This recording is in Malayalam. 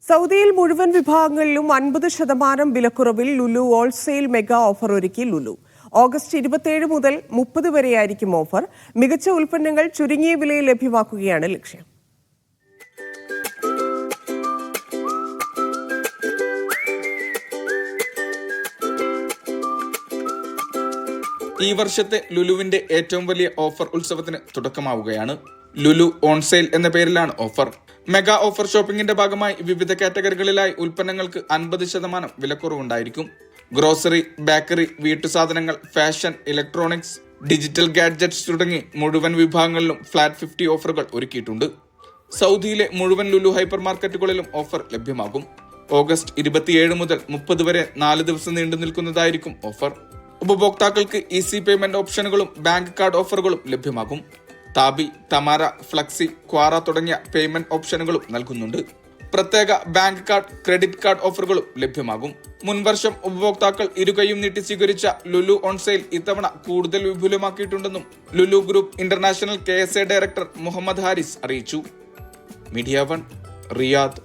സൗദിയിൽ മുഴുവൻ വിഭാഗങ്ങളിലും 50% വിലക്കുറവിൽ ലുലു ഹോൾസെയിൽ മെഗാ ഓഫർ ഒരുക്കി ലുലു. ഓഗസ്റ്റ് 27 മുതൽ 30 വരെയായിരിക്കും ഓഫർ. മികച്ച ഉൽപ്പന്നങ്ങൾ ചുരുങ്ങിയ വിലയിൽ ലഭ്യമാക്കുകയാണ് ലക്ഷ്യം. ഈ വർഷത്തെ ലുലുവിന്റെ ഏറ്റവും വലിയ ഓഫർ ഉത്സവത്തിന് തുടക്കമാവുകയാണ്. ലുലു ഓൺ സെയിൽ എന്ന പേരിലാണ് ഓഫർ. മെഗാ ഓഫർ ഷോപ്പിംഗിന്റെ ഭാഗമായി വിവിധ കാറ്റഗറികളിലായി ഉൽപ്പന്നങ്ങൾക്ക് 50% വിലക്കുറവുണ്ടായിരിക്കും. ഗ്രോസറി, ബേക്കറി, വീട്ടുസാധനങ്ങൾ, ഫാഷൻ, ഇലക്ട്രോണിക്സ്, ഡിജിറ്റൽ ഗാഡ്ജറ്റ്സ് തുടങ്ങി മുഴുവൻ വിഭാഗങ്ങളിലും ഫ്ലാറ്റ് 50 ഓഫറുകൾ ഒരുക്കിയിട്ടുണ്ട്. സൗദിയിലെ മുഴുവൻ ലുലു ഹൈപ്പർ മാർക്കറ്റുകളിലും ഓഫർ ലഭ്യമാകും. ഓഗസ്റ്റ് 27 മുതൽ 30 വരെ 4 ദിവസം നീണ്ടു നിൽക്കുന്നതായിരിക്കും ഓഫർ. ഉപഭോക്താക്കൾക്ക് ഈസി പേയ്മെന്റ് ഓപ്ഷനുകളും ബാങ്ക് കാർഡ് ഓഫറുകളും ലഭ്യമാകും. താബി, തമാര, ഫ്ലക്സി, ക്വാറ തുടങ്ങിയ പേയ്മെന്റ് ഓപ്ഷനുകളും നൽകുന്നുണ്ട്. പ്രത്യേക ബാങ്ക് കാർഡ്, ക്രെഡിറ്റ് കാർഡ് ഓഫറുകളും ലഭ്യമാകും. മുൻവർഷം ഉപഭോക്താക്കൾ ഇരുകൈയും നീട്ടി സ്വീകരിച്ച ലുലു ഓൺ സെയിൽ ഇത്തവണ കൂടുതൽ വിപുലമാക്കിയിട്ടുണ്ടെന്നും Lulu group international KSA director Muhammad Haris അറിയിച്ചു. Media 1, Riyadh.